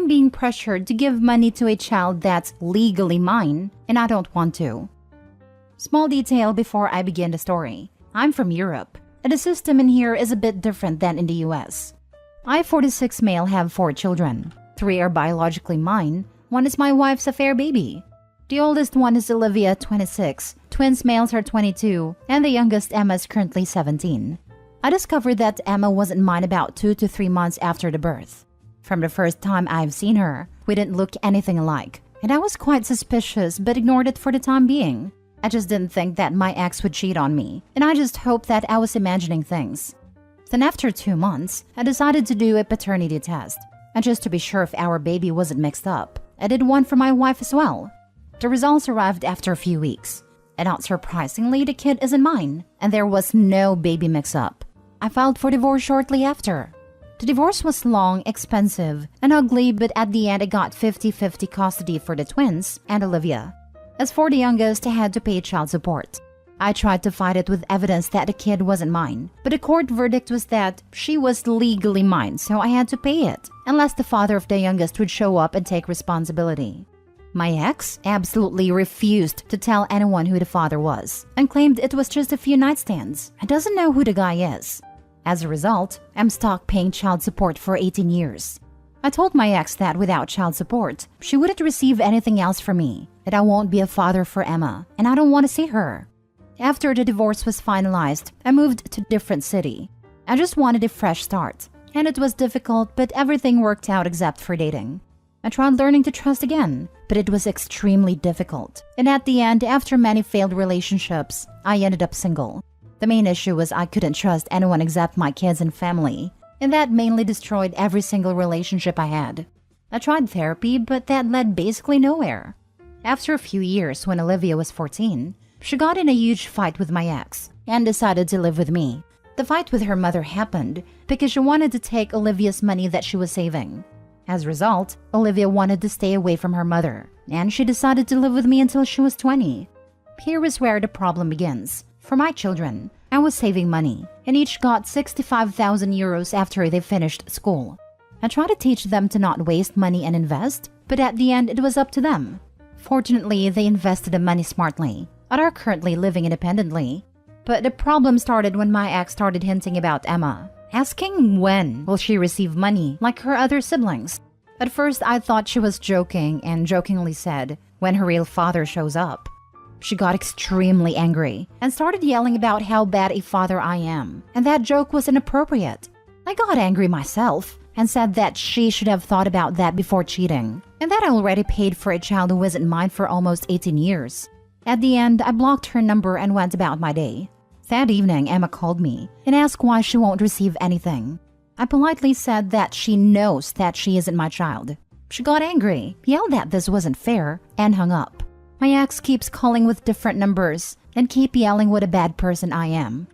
I'm being pressured to give money to a child that's legally mine, and I don't want to. Small detail before I begin the story. I'm from Europe, and the system in here is a bit different than in the US. I, 46 male, have 4 children. 3 are biologically mine, 1 is my wife's affair baby. The oldest one is Olivia, 26, twins males are 22, and the youngest Emma is currently 17. I discovered that Emma wasn't mine about 2 to 3 months after the birth. From the first time I've seen her, we didn't look anything alike, and I was quite suspicious but ignored it for the time being. I just didn't think that my ex would cheat on me, and I just hoped that I was imagining things. Then after 2 months, I decided to do a paternity test, and just to be sure if our baby wasn't mixed up, I did one for my wife as well. The results arrived after a few weeks, and not surprisingly, the kid isn't mine, and there was no baby mix-up. I filed for divorce shortly after. The divorce was long, expensive, and ugly, but at the end I got 50-50 custody for the twins and Olivia. As for the youngest, I had to pay child support. I tried to fight it with evidence that the kid wasn't mine, but the court verdict was that she was legally mine, so I had to pay it, unless the father of the youngest would show up and take responsibility. My ex absolutely refused to tell anyone who the father was, and claimed it was just a few nightstands and doesn't know who the guy is. As a result, I'm stuck paying child support for 18 years. I told my ex that without child support, she wouldn't receive anything else from me, that I won't be a father for Emma, and I don't want to see her. After the divorce was finalized, I moved to a different city. I just wanted a fresh start, and it was difficult, but everything worked out except for dating. I tried learning to trust again, but it was extremely difficult. And at the end, after many failed relationships, I ended up single. The main issue was I couldn't trust anyone except my kids and family, and that mainly destroyed every single relationship I had. I tried therapy, but that led basically nowhere. After a few years, when Olivia was 14, she got in a huge fight with my ex and decided to live with me. The fight with her mother happened because she wanted to take Olivia's money that she was saving. As a result, Olivia wanted to stay away from her mother, and she decided to live with me until she was 20. Here is where the problem begins. For my children, I was saving money, and each got 65,000 euros after they finished school. I tried to teach them to not waste money and invest, but at the end it was up to them. Fortunately, they invested the money smartly and are currently living independently. But the problem started when my ex started hinting about Emma, asking when will she receive money like her other siblings. At first, I thought she was joking and jokingly said, when her real father shows up. She got extremely angry and started yelling about how bad a father I am, and that joke was inappropriate. I got angry myself and said that she should have thought about that before cheating, and that I already paid for a child who wasn't mine for almost 18 years. At the end, I blocked her number and went about my day. That evening, Emma called me and asked why she won't receive anything. I politely said that she knows that she isn't my child. She got angry, yelled that this wasn't fair, and hung up. My ex keeps calling with different numbers and keep yelling what a bad person I am.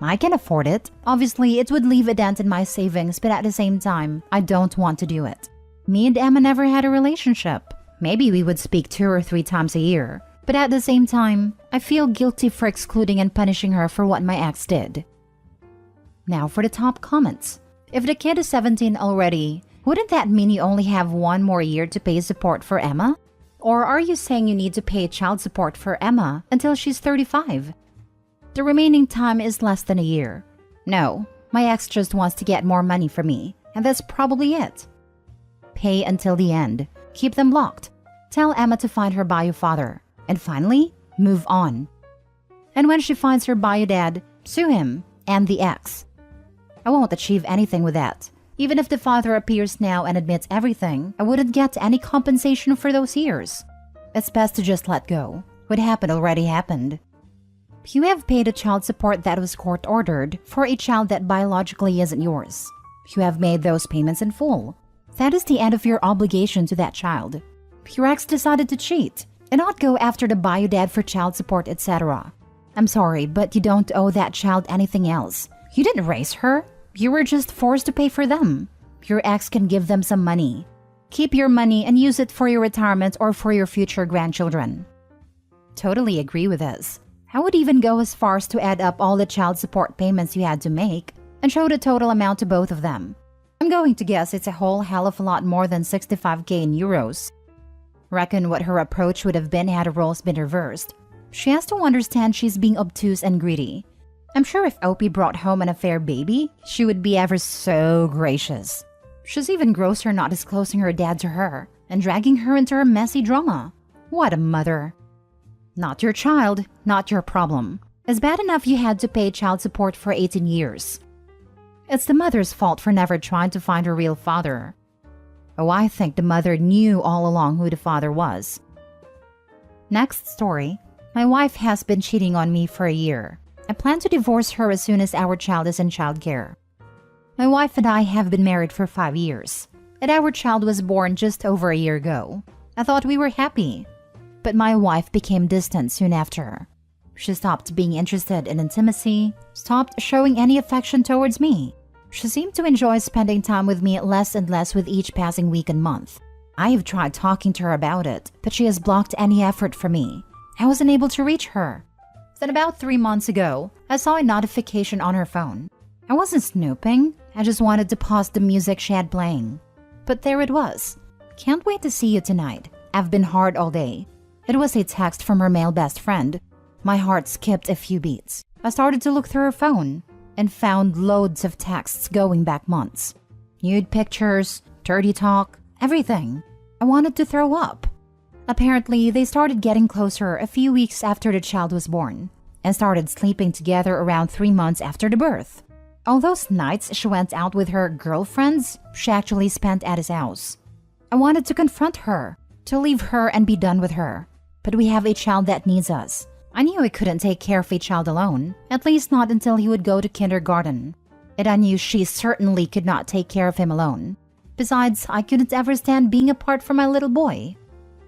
I can afford it. Obviously, it would leave a dent in my savings, but at the same time, I don't want to do it. Me and Emma never had a relationship. Maybe we would speak 2 or 3 times a year. But at the same time, I feel guilty for excluding and punishing her for what my ex did. Now for the top comments. If the kid is 17 already, wouldn't that mean you only have 1 more year to pay support for Emma? Or are you saying you need to pay child support for Emma until she's 35? The remaining time is less than a year. No, my ex just wants to get more money from me, and that's probably it. Pay until the end. Keep them blocked. Tell Emma to find her bio father. And finally, move on. And when she finds her bio dad, sue him and the ex. I won't achieve anything with that. Even if the father appears now and admits everything, I wouldn't get any compensation for those years. It's best to just let go. What happened already happened. You have paid a child support that was court-ordered for a child that biologically isn't yours. You have made those payments in full. That is the end of your obligation to that child. Your ex decided to cheat and not go after the bio dad for child support, etc. I'm sorry, but you don't owe that child anything else. You didn't raise her. You were just forced to pay for them. Your ex can give them some money. Keep your money and use it for your retirement or for your future grandchildren. Totally agree with this. I would even go as far as to add up all the child support payments you had to make and show the total amount to both of them. I'm going to guess it's a whole hell of a lot more than 65k in euros. Reckon what her approach would have been had the roles been reversed. She has to understand she's being obtuse and greedy. I'm sure if Opie brought home an affair baby, she would be ever so gracious. She's even grosser not disclosing her dad to her and dragging her into her messy drama. What a mother. Not your child, not your problem. It's bad enough you had to pay child support for 18 years. It's the mother's fault for never trying to find her real father. Oh, I think the mother knew all along who the father was. Next story. My wife has been cheating on me for a year. I plan to divorce her as soon as our child is in childcare. My wife and I have been married for 5 years, and our child was born just over a year ago. I thought we were happy, but my wife became distant soon after. She stopped being interested in intimacy, stopped showing any affection towards me. She seemed to enjoy spending time with me less and less with each passing week and month. I have tried talking to her about it, but she has blocked any effort from me. I wasn't able to reach her. Then about 3 months ago, I saw a notification on her phone. I wasn't snooping, I just wanted to pause the music she had playing. But there it was. Can't wait to see you tonight. I've been hard all day. It was a text from her male best friend. My heart skipped a few beats. I started to look through her phone and found loads of texts going back months. Nude pictures, dirty talk, everything. I wanted to throw up. Apparently, they started getting closer a few weeks after the child was born and started sleeping together around 3 months after the birth. All those nights she went out with her girlfriends, she actually spent at his house. I wanted to confront her, to leave her and be done with her. But we have a child that needs us. I knew I couldn't take care of a child alone, at least not until he would go to kindergarten. And I knew she certainly could not take care of him alone. Besides, I couldn't ever stand being apart from my little boy.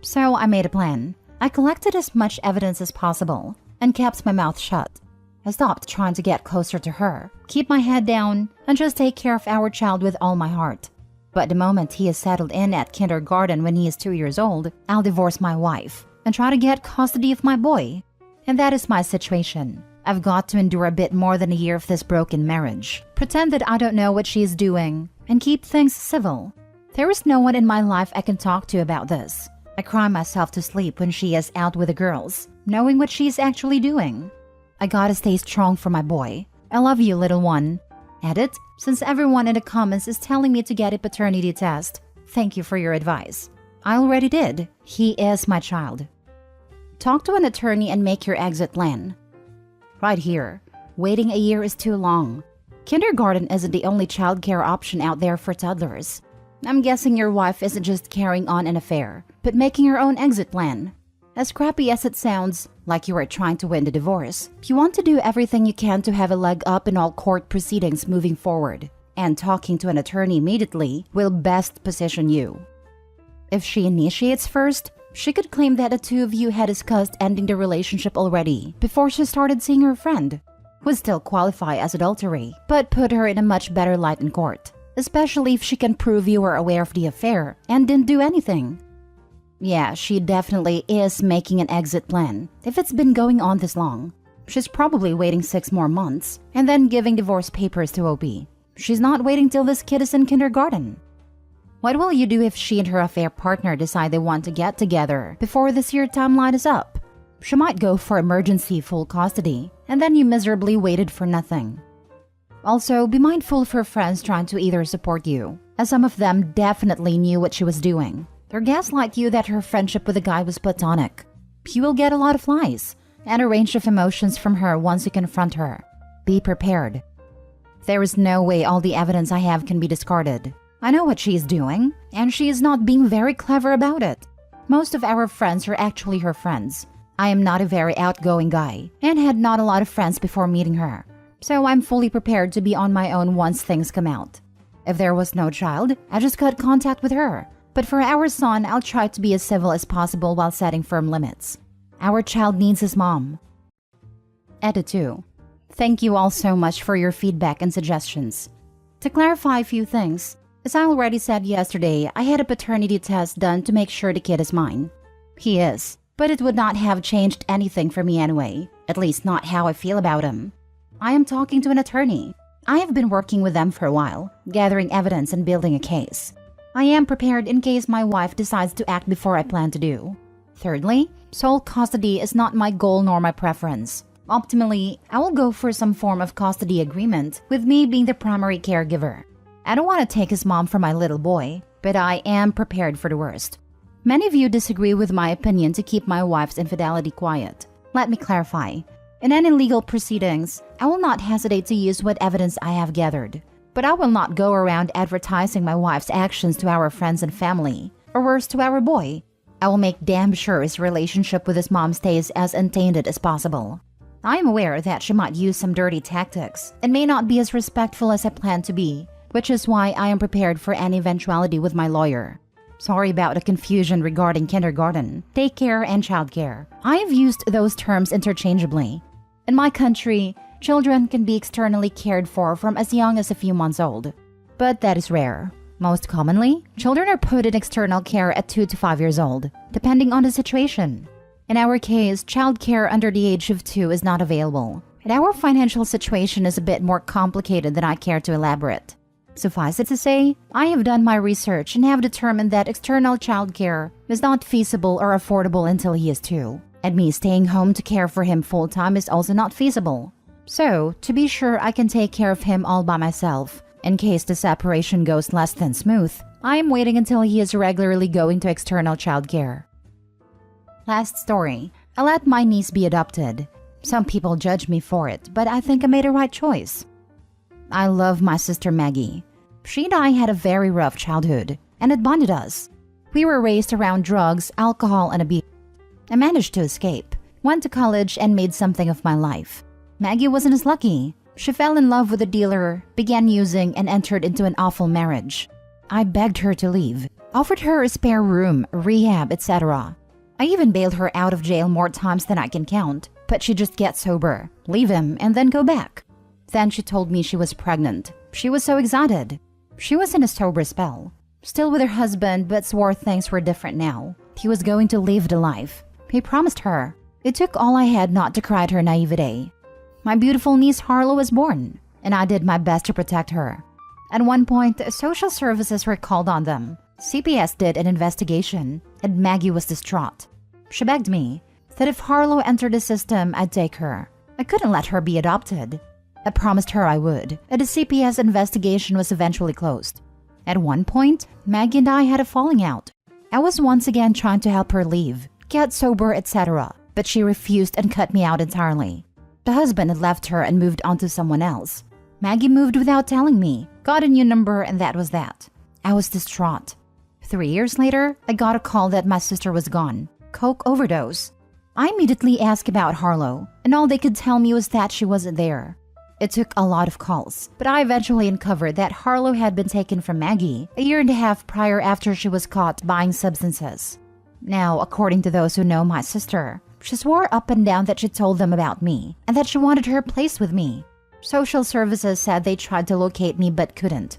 So I made a plan. I collected as much evidence as possible and kept my mouth shut. I stopped trying to get closer to her, keep my head down, and just take care of our child with all my heart. But the moment he is settled in at kindergarten when he is 2 years old, I'll divorce my wife and try to get custody of my boy. And that is my situation. I've got to endure a bit more than a year of this broken marriage, pretend that I don't know what she is doing, and keep things civil. There is no one in my life I can talk to about this. I cry myself to sleep when she is out with the girls, knowing what she is actually doing. I gotta stay strong for my boy. I love you, little one. Edit, since everyone in the comments is telling me to get a paternity test, thank you for your advice. I already did. He is my child. Talk to an attorney and make your exit plan. Right here, waiting a year is too long. Kindergarten isn't the only childcare option out there for toddlers. I'm guessing your wife isn't just carrying on an affair, but making her own exit plan. As crappy as it sounds, like you are trying to win the divorce, you want to do everything you can to have a leg up in all court proceedings moving forward, and talking to an attorney immediately will best position you. If she initiates first, she could claim that the two of you had discussed ending the relationship already before she started seeing her friend. Would still qualify as adultery, but put her in a much better light in court, especially if she can prove you were aware of the affair and didn't do anything. Yeah, she definitely is making an exit plan if it's been going on this long. She's probably waiting 6 more months and then giving divorce papers to OP. She's not waiting till this kid is in kindergarten. What will you do if she and her affair partner decide they want to get together before this year timeline is up? She might go for emergency full custody, and then you miserably waited for nothing. Also, be mindful of her friends trying to either support you, as some of them definitely knew what she was doing. They're gaslight you that her friendship with the guy was platonic. You will get a lot of lies and a range of emotions from her once you confront her. Be prepared. There is no way all the evidence I have can be discarded. I know what she is doing, and she is not being very clever about it. Most of our friends are actually her friends. I am not a very outgoing guy, and had not a lot of friends before meeting her. So I'm fully prepared to be on my own once things come out. If there was no child, I just cut contact with her. But for our son, I'll try to be as civil as possible while setting firm limits. Our child needs his mom. Edit 2. Thank you all so much for your feedback and suggestions. To clarify a few things, as I already said yesterday, I had a paternity test done to make sure the kid is mine. He is, but it would not have changed anything for me anyway, at least not how I feel about him. I am talking to an attorney. I have been working with them for a while, gathering evidence and building a case. I am prepared in case my wife decides to act before I plan to do. Thirdly, sole custody is not my goal nor my preference. Optimally, I will go for some form of custody agreement, with me being the primary caregiver. I don't want to take his mom from my little boy, but I am prepared for the worst. Many of you disagree with my opinion to keep my wife's infidelity quiet. Let me clarify. In any legal proceedings, I will not hesitate to use what evidence I have gathered. But I will not go around advertising my wife's actions to our friends and family, or worse, to our boy. I will make damn sure his relationship with his mom stays as untainted as possible. I am aware that she might use some dirty tactics and may not be as respectful as I plan to be, which is why I am prepared for any eventuality with my lawyer. Sorry about the confusion regarding kindergarten, daycare, and childcare. I have used those terms interchangeably. In my country, children can be externally cared for from as young as a few months old, but that is rare. Most commonly, children are put in external care at 2 to 5 years old, depending on the situation. In our case, childcare under the age of 2 is not available, and our financial situation is a bit more complicated than I care to elaborate. Suffice it to say, I have done my research and have determined that external childcare is not feasible or affordable until he is 2, and me staying home to care for him full-time is also not feasible. So, to be sure I can take care of him all by myself, in case the separation goes less than smooth, I am waiting until he is regularly going to external childcare. Last story. I let my niece be adopted. Some people judge me for it, but I think I made a right choice. I love my sister Maggie. She and I had a very rough childhood, and it bonded us. We were raised around drugs, alcohol, and abuse. I managed to escape, went to college, and made something of my life. Maggie wasn't as lucky. She fell in love with a dealer, began using, and entered into an awful marriage. I begged her to leave, offered her a spare room, rehab, etc. I even bailed her out of jail more times than I can count, but she just gets sober, leave him, and then go back. Then she told me she was pregnant. She was so excited. She was in a sober spell, still with her husband, but swore things were different now. He was going to live the life. He promised her. It took all I had not to cry at her naivete. My beautiful niece Harlow was born, and I did my best to protect her. At one point, social services were called on them. CPS did an investigation, and Maggie was distraught. She begged me that if Harlow entered the system, I'd take her. I couldn't let her be adopted. I promised her I would, and the CPS investigation was eventually closed. At one point, Maggie and I had a falling out. I was once again trying to help her leave, get sober, etc., but she refused and cut me out entirely. The husband had left her and moved on to someone else. Maggie moved without telling me, got a new number, and that was that. I was distraught. 3 years later, I got a call that my sister was gone. Coke overdose. I immediately asked about Harlow, and all they could tell me was that she wasn't there. It took a lot of calls, but I eventually uncovered that Harlow had been taken from Maggie a year and a half prior after she was caught buying substances. Now, according to those who know my sister, she swore up and down that she told them about me and that she wanted her place with me. Social services said they tried to locate me but couldn't.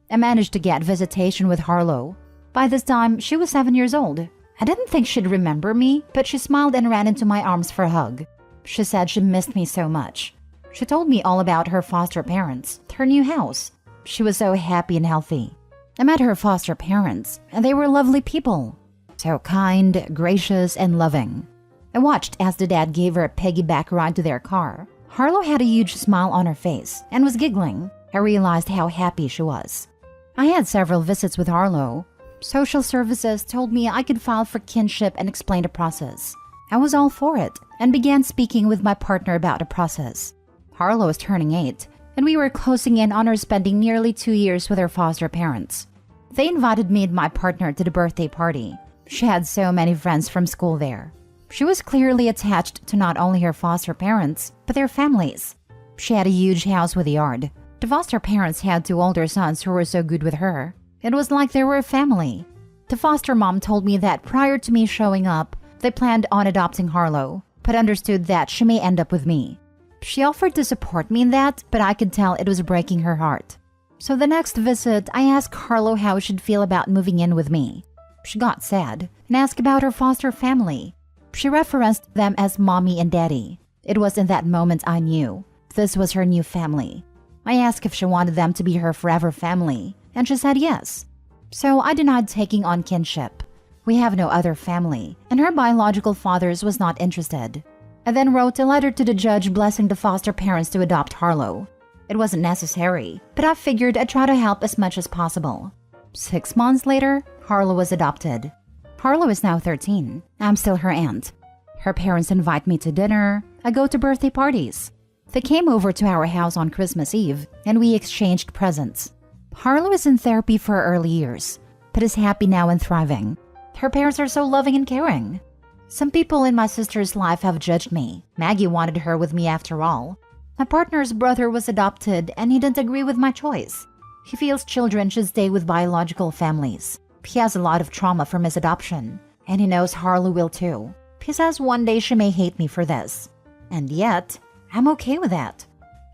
I managed to get visitation with Harlow. By this time, she was 7 years old. I didn't think she'd remember me, but she smiled and ran into my arms for a hug. She said she missed me so much. She told me all about her foster parents, her new house. She was so happy and healthy. I met her foster parents, and they were lovely people. So kind, gracious, and loving. I watched as the dad gave her a piggyback ride to their car. Harlow had a huge smile on her face and was giggling. I realized how happy she was. I had several visits with Harlow. Social services told me I could file for kinship and explain the process. I was all for it and began speaking with my partner about the process. Harlow was turning 8, and we were closing in on her spending nearly 2 years with her foster parents. They invited me and my partner to the birthday party. She had so many friends from school there. She was clearly attached to not only her foster parents, but their families. She had a huge house with a yard. The foster parents had 2 older sons who were so good with her. It was like they were a family. The foster mom told me that prior to me showing up, they planned on adopting Harlow, but understood that she may end up with me. She offered to support me in that, but I could tell it was breaking her heart. So the next visit, I asked Harlow how she'd feel about moving in with me. She got sad and asked about her foster family. She referenced them as mommy and daddy. It was in that moment I knew this was her new family. I asked if she wanted them to be her forever family, and she said yes. So I denied taking on kinship. We have no other family, and her biological father's was not interested. I then wrote a letter to the judge blessing the foster parents to adopt Harlow. It wasn't necessary, but I figured I'd try to help as much as possible. 6 months later, Harlow was adopted. Harlow is now 13. I'm still her aunt. Her parents invite me to dinner. I go to birthday parties. They came over to our house on Christmas Eve, and we exchanged presents. Harlow is in therapy for her early years, but is happy now and thriving. Her parents are so loving and caring. Some people in my sister's life have judged me. Maggie wanted her with me after all. My partner's brother was adopted, and he didn't agree with my choice. He feels children should stay with biological families. He has a lot of trauma from his adoption, and he knows Harlow will too. He says one day she may hate me for this. And yet, I'm okay with that.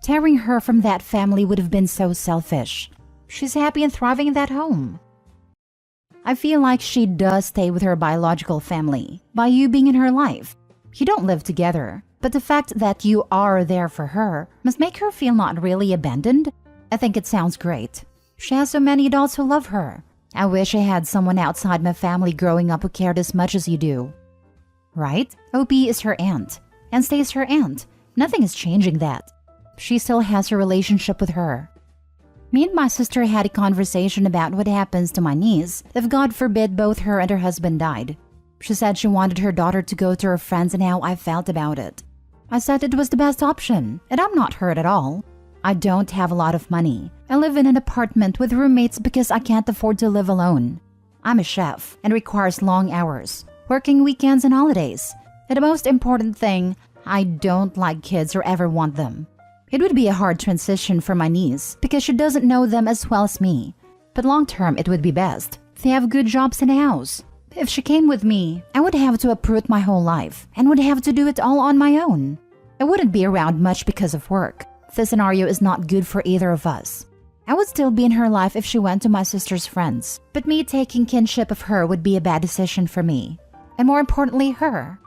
Tearing her from that family would have been so selfish. She's happy and thriving in that home. I feel like she does stay with her biological family by you being in her life. You don't live together, but the fact that you are there for her must make her feel not really abandoned. I think it sounds great. She has so many adults who love her. I wish I had someone outside my family growing up who cared as much as you do. Right? OP is her aunt, and stays her aunt. Nothing is changing that. She still has her relationship with her. Me and my sister had a conversation about what happens to my niece if God forbid both her and her husband died. She said she wanted her daughter to go to her friends and how I felt about it. I said it was the best option, and I'm not hurt at all. I don't have a lot of money. I live in an apartment with roommates because I can't afford to live alone. I'm a chef and requires long hours, working weekends and holidays. And the most important thing, I don't like kids or ever want them. It would be a hard transition for my niece because she doesn't know them as well as me. But long term, it would be best. They have good jobs in the house. If she came with me, I would have to uproot my whole life and would have to do it all on my own. I wouldn't be around much because of work. This scenario is not good for either of us. I would still be in her life if she went to my sister's friends, but me taking kinship of her would be a bad decision for me. And more importantly, her.